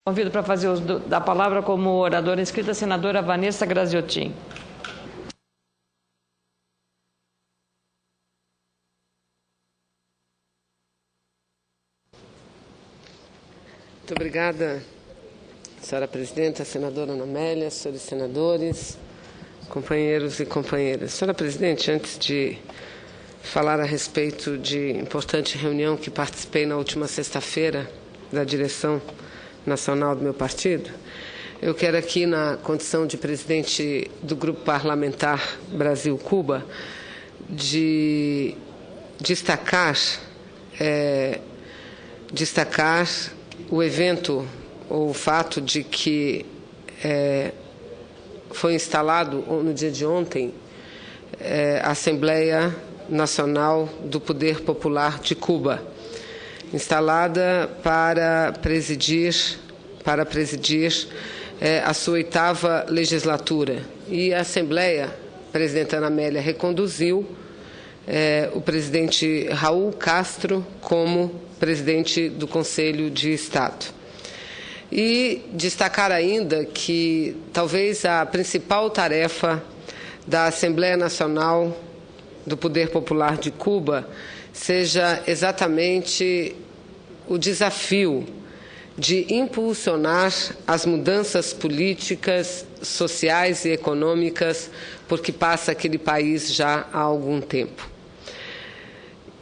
Convido para fazer uso da palavra como oradora inscrita a senadora Vanessa Graziotin. Muito obrigada, senhora presidenta, senadora Ana Amélia, senhores senadores, companheiros e companheiras. Senhora presidente, antes de falar a respeito de importante reunião que participei na última sexta-feira da direção nacional do meu partido, eu quero aqui, na condição de presidente do Grupo Parlamentar Brasil-Cuba, de destacar o evento ou o fato de que foi instalado no dia de ontem a Assembleia Nacional do Poder Popular de Cuba, instalada para presidir a sua 8ª legislatura. E a Assembleia, a presidenta Ana Amélia, reconduziu o presidente Raul Castro como presidente do Conselho de Estado. E destacar ainda que talvez a principal tarefa da Assembleia Nacional do Poder Popular de Cuba seja exatamente o desafio de impulsionar as mudanças políticas, sociais e econômicas por que passa aquele país já há algum tempo.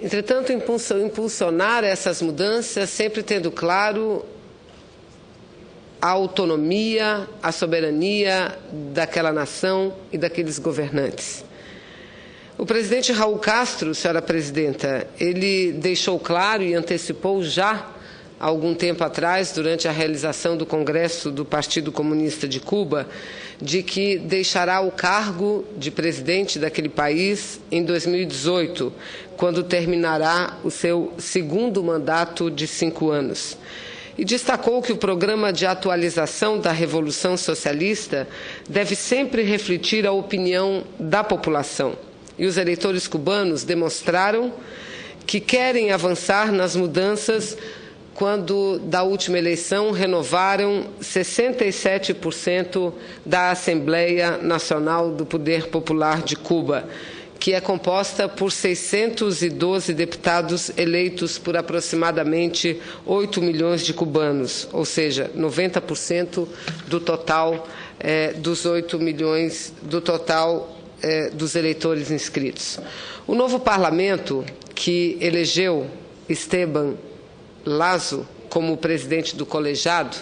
Entretanto, impulsionar essas mudanças sempre tendo claro a autonomia, a soberania daquela nação e daqueles governantes. O presidente Raul Castro, senhora presidenta, ele deixou claro e antecipou já há algum tempo atrás, durante a realização do Congresso do Partido Comunista de Cuba, de que deixará o cargo de presidente daquele país em 2018, quando terminará o seu 2º mandato de 5 anos. E destacou que o programa de atualização da Revolução Socialista deve sempre refletir a opinião da população. E os eleitores cubanos demonstraram que querem avançar nas mudanças quando, da última eleição, renovaram 67% da Assembleia Nacional do Poder Popular de Cuba, que é composta por 612 deputados eleitos por aproximadamente 8 milhões de cubanos, ou seja, 90% do total dos 8 milhões do total dos eleitores inscritos. O novo parlamento, que elegeu Esteban Lazo como presidente do colegiado,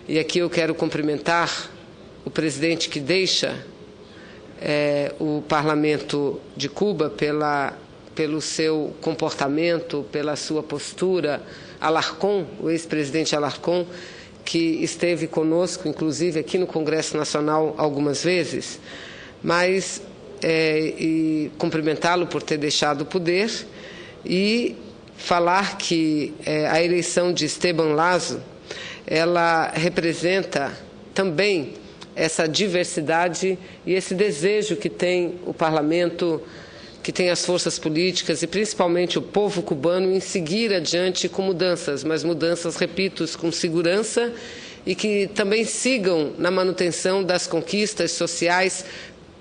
e aqui eu quero cumprimentar o presidente que deixa o parlamento de Cuba pelo seu comportamento, pela sua postura, Alarcón, o ex-presidente Alarcón, que esteve conosco, inclusive, aqui no Congresso Nacional algumas vezes, mas e cumprimentá-lo por ter deixado o poder e falar que a eleição de Esteban Lazo, ela representa também essa diversidade e esse desejo que tem o parlamento, que tem as forças políticas e principalmente o povo cubano em seguir adiante com mudanças, mas mudanças, repito, com segurança e que também sigam na manutenção das conquistas sociais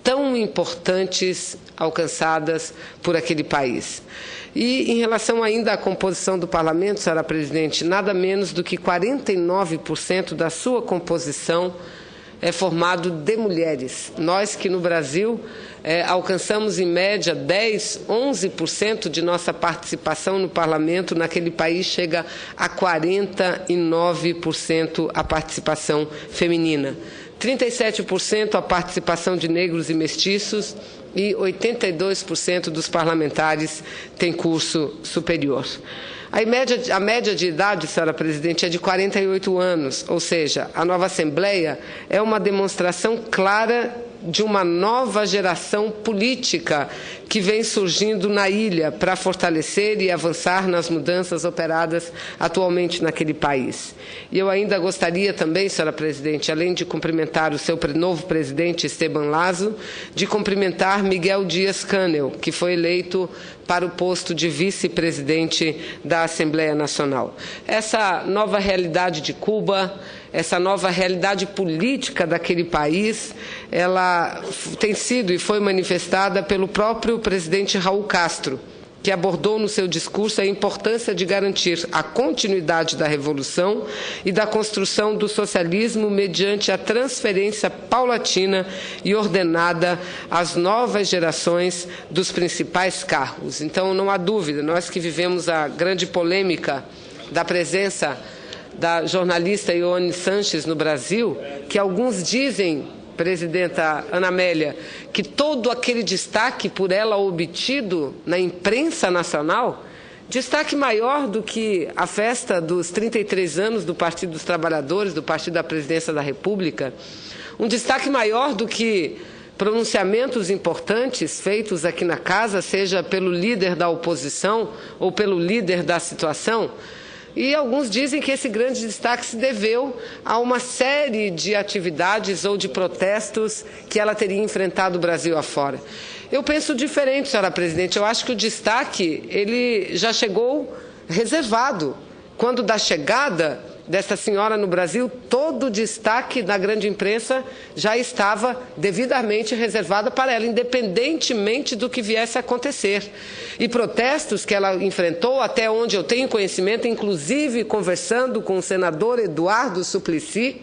tão importantes alcançadas por aquele país. E, em relação ainda à composição do parlamento, senhora presidente, nada menos do que 49% da sua composição é formado de mulheres. Nós que no Brasil alcançamos em média 10, 11% de nossa participação no parlamento, naquele país chega a 49% a participação feminina. 37% a participação de negros e mestiços e 82% dos parlamentares têm curso superior. A média de idade, senhora presidente, é de 48 anos, ou seja, a nova Assembleia é uma demonstração clara de uma nova geração política que vem surgindo na ilha para fortalecer e avançar nas mudanças operadas atualmente naquele país. E eu ainda gostaria também, senhora presidente, além de cumprimentar o seu novo presidente, Esteban Lazo, de cumprimentar Miguel Díaz-Canel, que foi eleito para o posto de vice-presidente da Assembleia Nacional. Essa nova realidade de Cuba, essa nova realidade política daquele país, ela tem sido e foi manifestada pelo próprio presidente Raul Castro, que abordou no seu discurso a importância de garantir a continuidade da revolução e da construção do socialismo mediante a transferência paulatina e ordenada às novas gerações dos principais cargos. Então, não há dúvida, nós que vivemos a grande polêmica da presença da jornalista Ioane Sanches no Brasil, que alguns dizem, presidenta Ana Amélia, que todo aquele destaque por ela obtido na imprensa nacional, destaque maior do que a festa dos 33 anos do Partido dos Trabalhadores, do Partido da Presidência da República, um destaque maior do que pronunciamentos importantes feitos aqui na casa, seja pelo líder da oposição ou pelo líder da situação. E alguns dizem que esse grande destaque se deveu a uma série de atividades ou de protestos que ela teria enfrentado o Brasil afora. Eu penso diferente, senhora presidente. Eu acho que o destaque ele já chegou reservado. Quando da chegada desta senhora no Brasil, todo o destaque da grande imprensa já estava devidamente reservado para ela, independentemente do que viesse a acontecer. E protestos que ela enfrentou, até onde eu tenho conhecimento, inclusive conversando com o senador Eduardo Suplicy,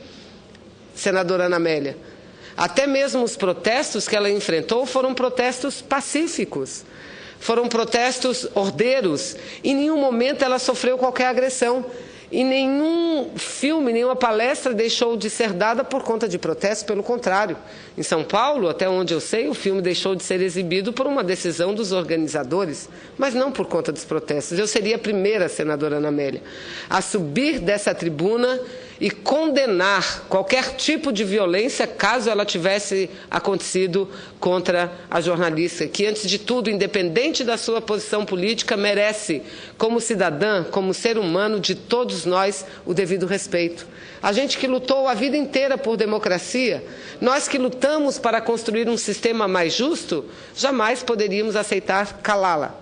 senadora Ana Amélia, até mesmo os protestos que ela enfrentou foram protestos pacíficos, foram protestos ordeiros. Em nenhum momento ela sofreu qualquer agressão. E nenhum filme, nenhuma palestra deixou de ser dada por conta de protestos, pelo contrário. Em São Paulo, até onde eu sei, o filme deixou de ser exibido por uma decisão dos organizadores, mas não por conta dos protestos. Eu seria a primeira, senadora Ana Amélia, a subir dessa tribuna e condenar qualquer tipo de violência, caso ela tivesse acontecido contra a jornalista, que, antes de tudo, independente da sua posição política, merece, como cidadã, como ser humano de todos nós, o devido respeito. A gente que lutou a vida inteira por democracia, nós que lutamos para construir um sistema mais justo, jamais poderíamos aceitar calar.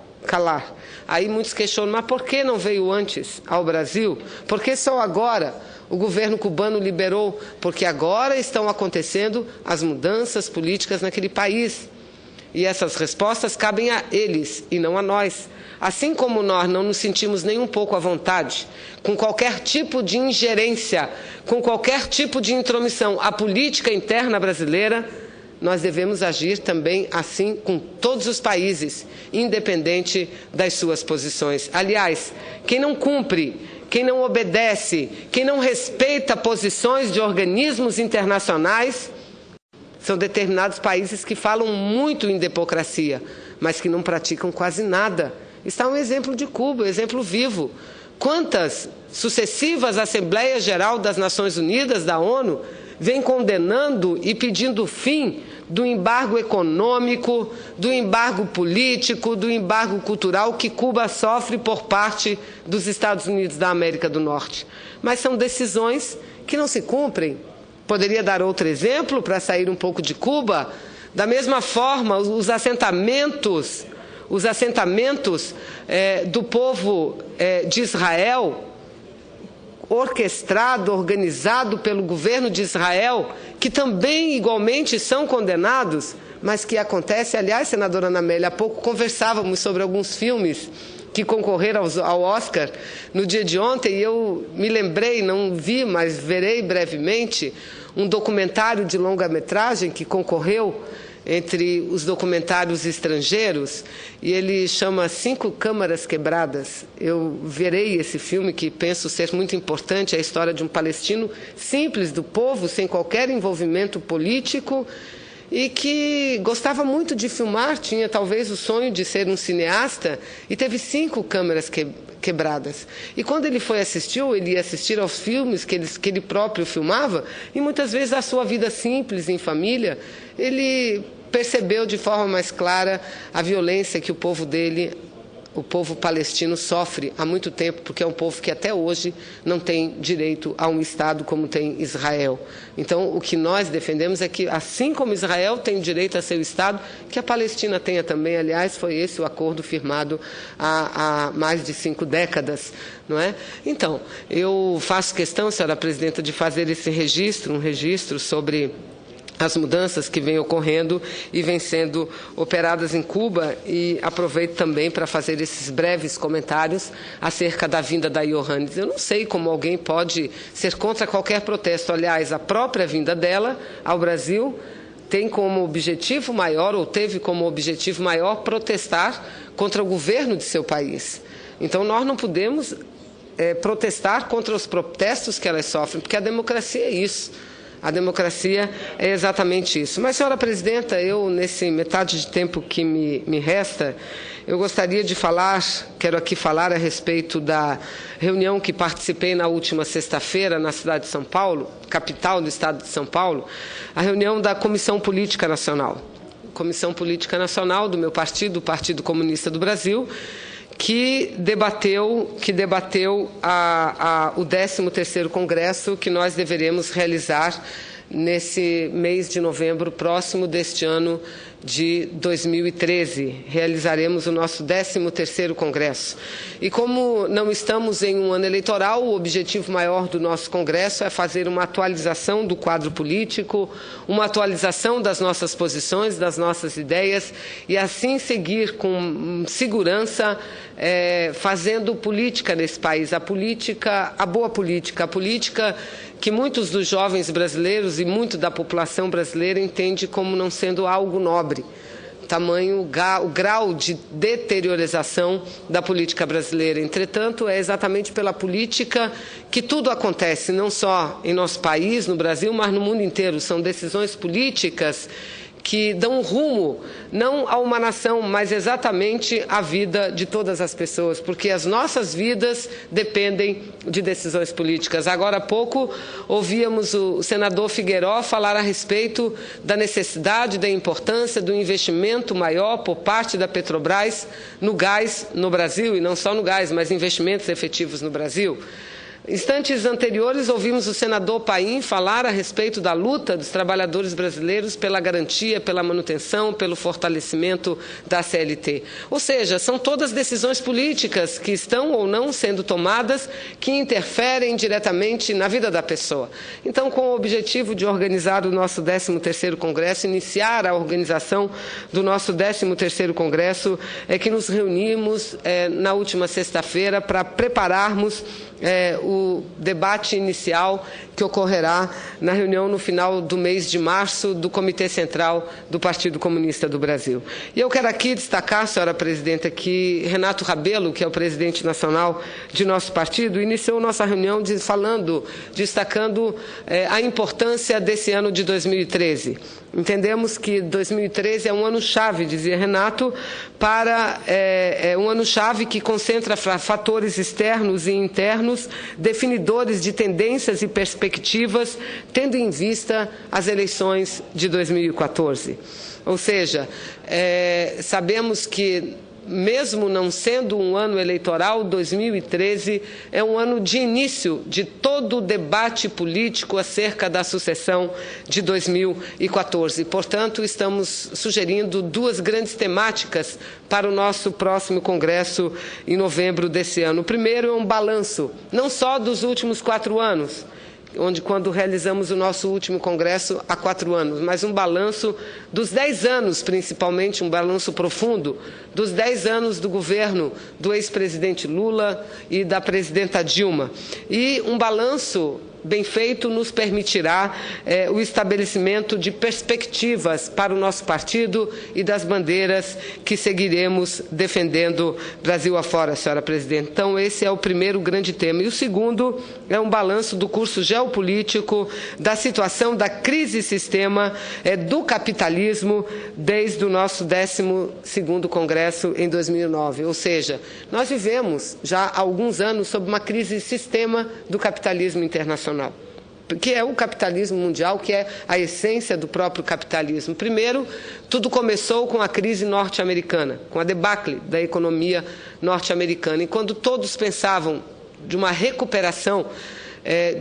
Aí muitos questionam, mas por que não veio antes ao Brasil? Por que só agora o governo cubano liberou? Porque agora estão acontecendo as mudanças políticas naquele país. E essas respostas cabem a eles e não a nós. Assim como nós não nos sentimos nem um pouco à vontade com qualquer tipo de ingerência, com qualquer tipo de intromissão à política interna brasileira, nós devemos agir também assim com todos os países, independente das suas posições. Aliás, quem não cumpre, quem não obedece, quem não respeita posições de organismos internacionais, são determinados países que falam muito em democracia, mas que não praticam quase nada. Está um exemplo de Cuba, um exemplo vivo. Quantas sucessivas Assembleias Gerais das Nações Unidas, da ONU, vêm condenando e pedindo fim do embargo econômico, do embargo político, do embargo cultural que Cuba sofre por parte dos Estados Unidos da América do Norte. Mas são decisões que não se cumprem. Poderia dar outro exemplo para sair um pouco de Cuba? Da mesma forma, os assentamentos do povo de Israel, orquestrado, organizado pelo governo de Israel, que também igualmente são condenados, mas que acontece, aliás, senadora Ana Amélia, há pouco conversávamos sobre alguns filmes que concorreram ao Oscar no dia de ontem, e eu me lembrei, não vi, mas verei brevemente, um documentário de longa-metragem que concorreu entre os documentários estrangeiros, e ele chama 5 Câmaras Quebradas. Eu verei esse filme, que penso ser muito importante, é a história de um palestino simples, do povo, sem qualquer envolvimento político, e que gostava muito de filmar, tinha talvez o sonho de ser um cineasta, e teve 5 câmeras quebradas. E quando ele foi assistir, ele ia assistir aos filmes que ele próprio filmava, e muitas vezes a sua vida simples, em família, ele percebeu de forma mais clara a violência que o povo dele o povo palestino sofre há muito tempo, porque é um povo que até hoje não tem direito a um Estado como tem Israel. Então, o que nós defendemos é que, assim como Israel tem direito a seu Estado, que a Palestina tenha também. Aliás, foi esse o acordo firmado há mais de 5 décadas. Não é? Então, eu faço questão, senhora presidenta, de fazer esse registro, um registro sobre as mudanças que vêm ocorrendo e vêm sendo operadas em Cuba, e aproveito também para fazer esses breves comentários acerca da vinda da Yohannes. Eu não sei como alguém pode ser contra qualquer protesto. Aliás, a própria vinda dela ao Brasil tem como objetivo maior, ou teve como objetivo maior, protestar contra o governo de seu país. Então, nós não podemos protestar contra os protestos que elas sofrem, porque a democracia é isso. A democracia é exatamente isso. Mas, senhora presidenta, eu, nesse metade de tempo que me resta, eu gostaria de quero aqui falar a respeito da reunião que participei na última sexta-feira na cidade de São Paulo, capital do estado de São Paulo, a reunião da Comissão Política Nacional. Comissão Política Nacional do meu partido, o Partido Comunista do Brasil, que debateu o 13º Congresso que nós deveremos realizar nesse mês de novembro próximo deste ano de 2013. Realizaremos o nosso 13º Congresso. E como não estamos em um ano eleitoral, o objetivo maior do nosso Congresso é fazer uma atualização do quadro político, uma atualização das nossas posições, das nossas ideias, e assim seguir com segurança fazendo política nesse país, a boa política, a política que muitos dos jovens brasileiros e muito da população brasileira entende como não sendo algo nobre. Tamanho o grau de deteriorização da política brasileira. Entretanto, é exatamente pela política que tudo acontece, não só em nosso país, no Brasil, mas no mundo inteiro. São decisões políticas que dão rumo, não a uma nação, mas exatamente à vida de todas as pessoas, porque as nossas vidas dependem de decisões políticas. Agora há pouco ouvíamos o senador Figueiró falar a respeito da necessidade, da importância do investimento maior por parte da Petrobras no gás no Brasil, e não só no gás, mas investimentos efetivos no Brasil. Instantes anteriores, ouvimos o senador Paim falar a respeito da luta dos trabalhadores brasileiros pela garantia, pela manutenção, pelo fortalecimento da CLT. Ou seja, são todas decisões políticas que estão ou não sendo tomadas que interferem diretamente na vida da pessoa. Então, com o objetivo de organizar o nosso 13º Congresso, iniciar a organização do nosso 13º Congresso, é que nos reunimos na última sexta-feira para prepararmos o debate inicial que ocorrerá na reunião no final do mês de março do Comitê Central do Partido Comunista do Brasil. E eu quero aqui destacar, senhora presidenta, que Renato Rabelo, que é o presidente nacional de nosso partido, iniciou nossa reunião destacando a importância desse ano de 2013. Entendemos que 2013 é um ano-chave, dizia Renato, um ano-chave que concentra fatores externos e internos, definidores de tendências e perspectivas, tendo em vista as eleições de 2014. Ou seja, sabemos que, mesmo não sendo um ano eleitoral, 2013 é um ano de início de todo o debate político acerca da sucessão de 2014. Portanto, estamos sugerindo 2 grandes temáticas para o nosso próximo Congresso em novembro desse ano. O primeiro é um balanço, não só dos últimos 4 anos, quando realizamos o nosso último congresso há 4 anos, mas um balanço dos 10 anos, principalmente, um balanço profundo, dos 10 anos do governo do ex-presidente Lula e da presidenta Dilma. E um balanço bem feito nos permitirá o estabelecimento de perspectivas para o nosso partido e das bandeiras que seguiremos defendendo Brasil afora, senhora presidente. Então, esse é o primeiro grande tema. E o segundo é um balanço do curso geopolítico, da situação da crise sistema do capitalismo desde o nosso 12º Congresso em 2009. Ou seja, nós vivemos já há alguns anos sob uma crise sistema do capitalismo internacional. que é o capitalismo mundial, que é a essência do próprio capitalismo. Primeiro, tudo começou com a crise norte-americana, com a debacle da economia norte-americana. E quando todos pensavam de uma recuperação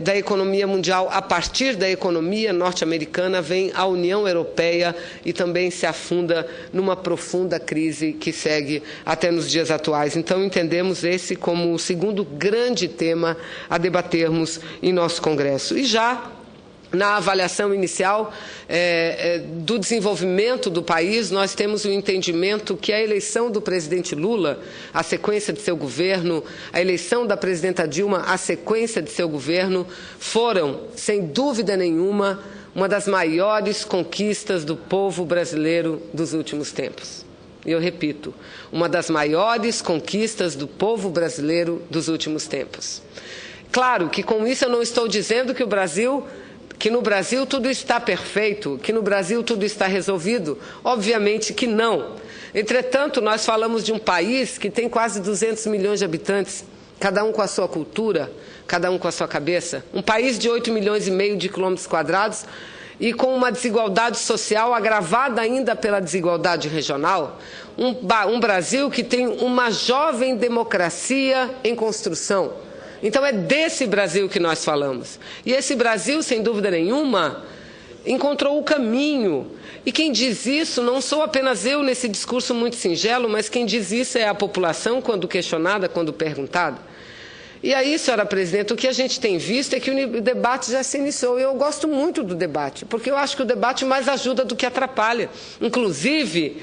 da economia mundial a partir da economia norte-americana, vem a União Europeia e também se afunda numa profunda crise que segue até nos dias atuais. Então, entendemos esse como o segundo grande tema a debatermos em nosso Congresso. E já na avaliação inicial do desenvolvimento do país, nós temos o entendimento que a eleição do presidente Lula, a sequência de seu governo, a eleição da presidenta Dilma, a sequência de seu governo, foram, sem dúvida nenhuma, uma das maiores conquistas do povo brasileiro dos últimos tempos. E eu repito, uma das maiores conquistas do povo brasileiro dos últimos tempos. Claro que com isso eu não estou dizendo que no Brasil tudo está perfeito, que no Brasil tudo está resolvido. Obviamente que não. Entretanto, nós falamos de um país que tem quase 200 milhões de habitantes, cada um com a sua cultura, cada um com a sua cabeça. Um país de 8,5 milhões de quilômetros quadrados e com uma desigualdade social agravada ainda pela desigualdade regional. Um Brasil que tem uma jovem democracia em construção. Então, é desse Brasil que nós falamos. E esse Brasil, sem dúvida nenhuma, encontrou o caminho. E quem diz isso não sou apenas eu nesse discurso muito singelo, mas quem diz isso é a população quando questionada, quando perguntada. E aí, senhora presidente, o que a gente tem visto é que o debate já se iniciou. E eu gosto muito do debate, porque eu acho que o debate mais ajuda do que atrapalha. Inclusive,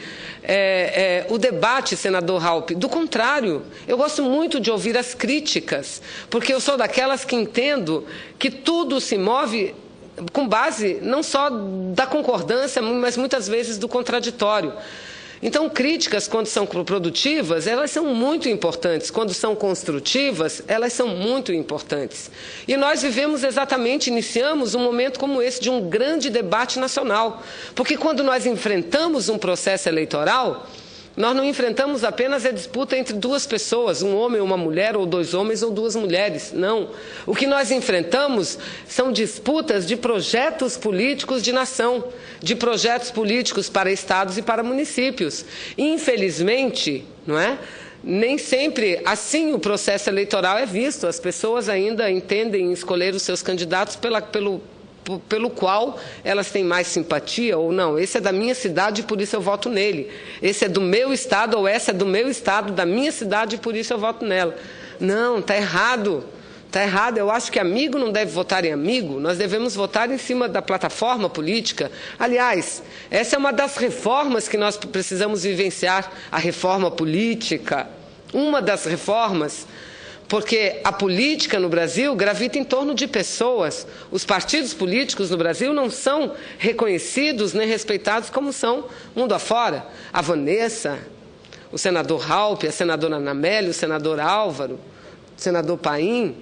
o debate, senador Raupp, do contrário, eu gosto muito de ouvir as críticas, porque eu sou daquelas que entendo que tudo se move com base não só da concordância, mas muitas vezes do contraditório. Então, críticas, quando são produtivas, elas são muito importantes. Quando são construtivas, elas são muito importantes. E nós iniciamos um momento como esse, de um grande debate nacional. Porque quando nós enfrentamos um processo eleitoral, nós não enfrentamos apenas a disputa entre duas pessoas, um homem, uma mulher, ou dois homens ou duas mulheres. Não. O que nós enfrentamos são disputas de projetos políticos de nação, de projetos políticos para estados e para municípios. Infelizmente, não é? Nem sempre assim o processo eleitoral é visto. As pessoas ainda entendem escolher os seus candidatos pelo qual elas têm mais simpatia ou não. Esse é da minha cidade e por isso eu voto nele. Esse é do meu estado ou essa é do meu estado, da minha cidade e por isso eu voto nela. Não, está errado. Está errado. Eu acho que amigo não deve votar em amigo. Nós devemos votar em cima da plataforma política. Aliás, essa é uma das reformas que nós precisamos vivenciar, a reforma política. Uma das reformas. Porque a política no Brasil gravita em torno de pessoas. Os partidos políticos no Brasil não são reconhecidos nem respeitados como são mundo afora. A Vanessa, o senador Raupp, a senadora Anamélia, o senador Álvaro, o senador Paim,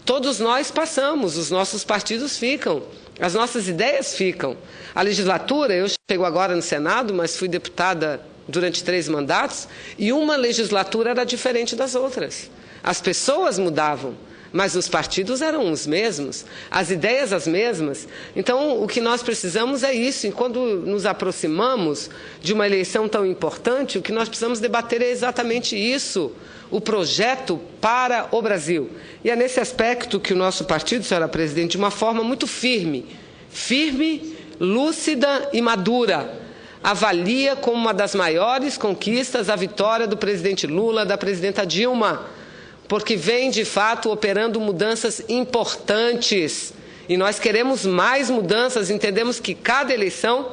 todos nós passamos, os nossos partidos ficam, as nossas ideias ficam. A legislatura, eu chego agora no Senado, mas fui deputada durante 3 mandatos, e uma legislatura era diferente das outras. As pessoas mudavam, mas os partidos eram os mesmos, as ideias as mesmas. Então, o que nós precisamos é isso. E quando nos aproximamos de uma eleição tão importante, o que nós precisamos debater é exatamente isso, o projeto para o Brasil. E é nesse aspecto que o nosso partido, senhora presidente, de uma forma muito firme, lúcida e madura, avalia como uma das maiores conquistas a vitória do presidente Lula, da presidenta Dilma, porque vem, de fato, operando mudanças importantes. E nós queremos mais mudanças, entendemos que cada eleição,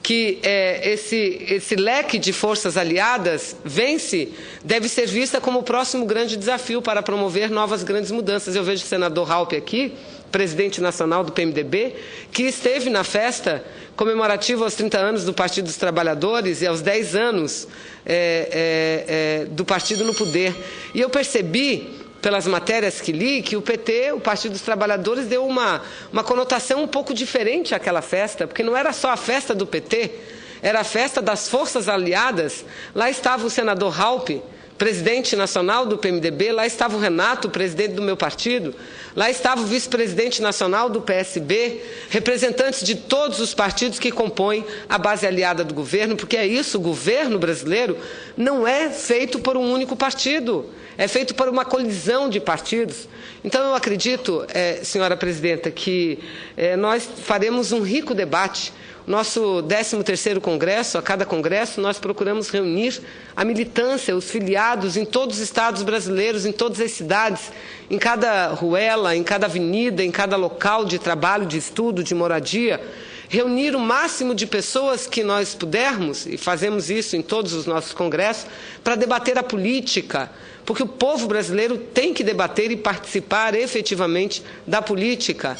que esse leque de forças aliadas vence, deve ser vista como o próximo grande desafio para promover novas grandes mudanças. Eu vejo o senador Raupp aqui, presidente nacional do PMDB, que esteve na festa comemorativa aos 30 anos do Partido dos Trabalhadores e aos 10 anos do partido no poder. E eu percebi, pelas matérias que li, que o PT, o Partido dos Trabalhadores, deu uma conotação um pouco diferente àquela festa, porque não era só a festa do PT, era a festa das forças aliadas. Lá estava o senador Raupp, presidente nacional do PMDB, lá estava o Renato, presidente do meu partido, lá estava o vice-presidente nacional do PSB, representantes de todos os partidos que compõem a base aliada do governo, porque é isso, o governo brasileiro não é feito por um único partido, é feito por uma colisão de partidos. Então, eu acredito, senhora presidenta, que nós faremos um rico debate. Nosso 13º Congresso, a cada Congresso, nós procuramos reunir a militância, os filiados em todos os estados brasileiros, em todas as cidades, em cada ruela, em cada avenida, em cada local de trabalho, de estudo, de moradia, reunir o máximo de pessoas que nós pudermos, e fazemos isso em todos os nossos congressos, para debater a política, porque o povo brasileiro tem que debater e participar efetivamente da política.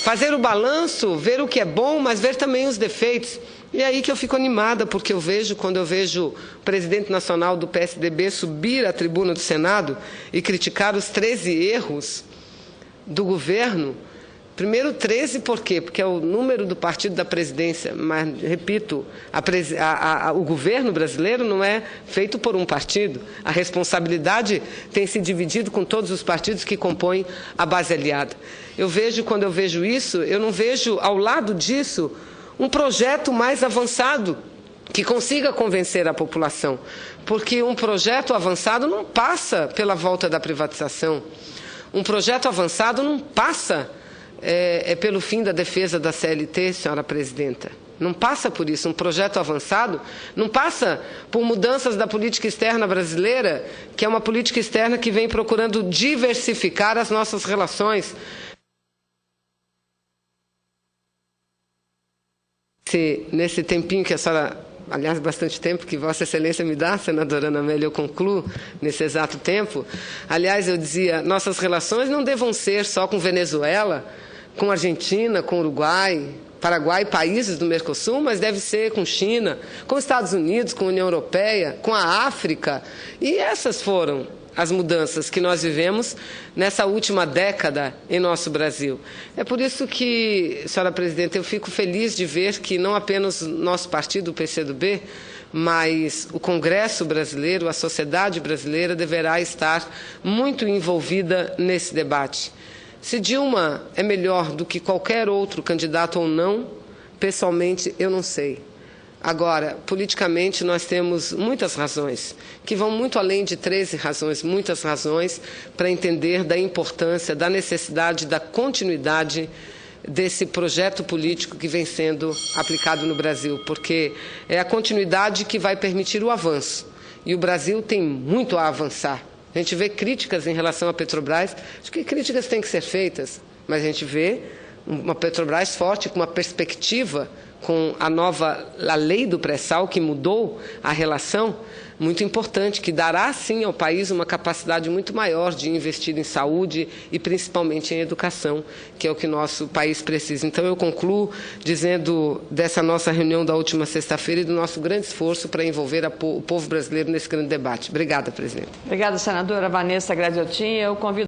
Fazer o balanço, ver o que é bom, mas ver também os defeitos. E é aí que eu fico animada, porque quando eu vejo o presidente nacional do PSDB subir à tribuna do Senado e criticar os 13 erros do governo. Primeiro 13 por quê? Porque é o número do partido da presidência, mas, repito, o governo brasileiro não é feito por um partido. A responsabilidade tem se dividido com todos os partidos que compõem a base aliada. Quando eu vejo isso, eu não vejo, ao lado disso, um projeto mais avançado que consiga convencer a população. Porque um projeto avançado não passa pela volta da privatização. Um projeto avançado não passa pelo fim da defesa da CLT, senhora presidenta. Não passa por isso. Um projeto avançado não passa por mudanças da política externa brasileira, que é uma política externa que vem procurando diversificar as nossas relações. Nesse tempinho que a senhora, aliás, bastante tempo que Vossa Excelência me dá, senadora Ana Amélia, eu concluo nesse exato tempo. Aliás, eu dizia, nossas relações não devam ser só com Venezuela, com Argentina, com Uruguai, Paraguai, países do Mercosul, mas deve ser com China, com Estados Unidos, com a União Europeia, com a África. E essas foram as mudanças que nós vivemos nessa última década em nosso Brasil. É por isso que, senhora presidenta, eu fico feliz de ver que não apenas nosso partido, o PCdoB, mas o Congresso brasileiro, a sociedade brasileira deverá estar muito envolvida nesse debate. Se Dilma é melhor do que qualquer outro candidato ou não, pessoalmente eu não sei. Agora, politicamente, nós temos muitas razões, que vão muito além de 13 razões, muitas razões para entender da importância, da necessidade, da continuidade desse projeto político que vem sendo aplicado no Brasil, porque é a continuidade que vai permitir o avanço. E o Brasil tem muito a avançar. A gente vê críticas em relação à Petrobras, acho que críticas têm que ser feitas, mas a gente vê uma Petrobras forte, com uma perspectiva, com a lei do pré-sal, que mudou a relação, muito importante, que dará, sim, ao país uma capacidade muito maior de investir em saúde e, principalmente, em educação, que é o que nosso país precisa. Então, eu concluo dizendo dessa nossa reunião da última sexta-feira e do nosso grande esforço para envolver o povo brasileiro nesse grande debate. Obrigada, presidente. Obrigada, senadora Vanessa Gradiotin. Eu convido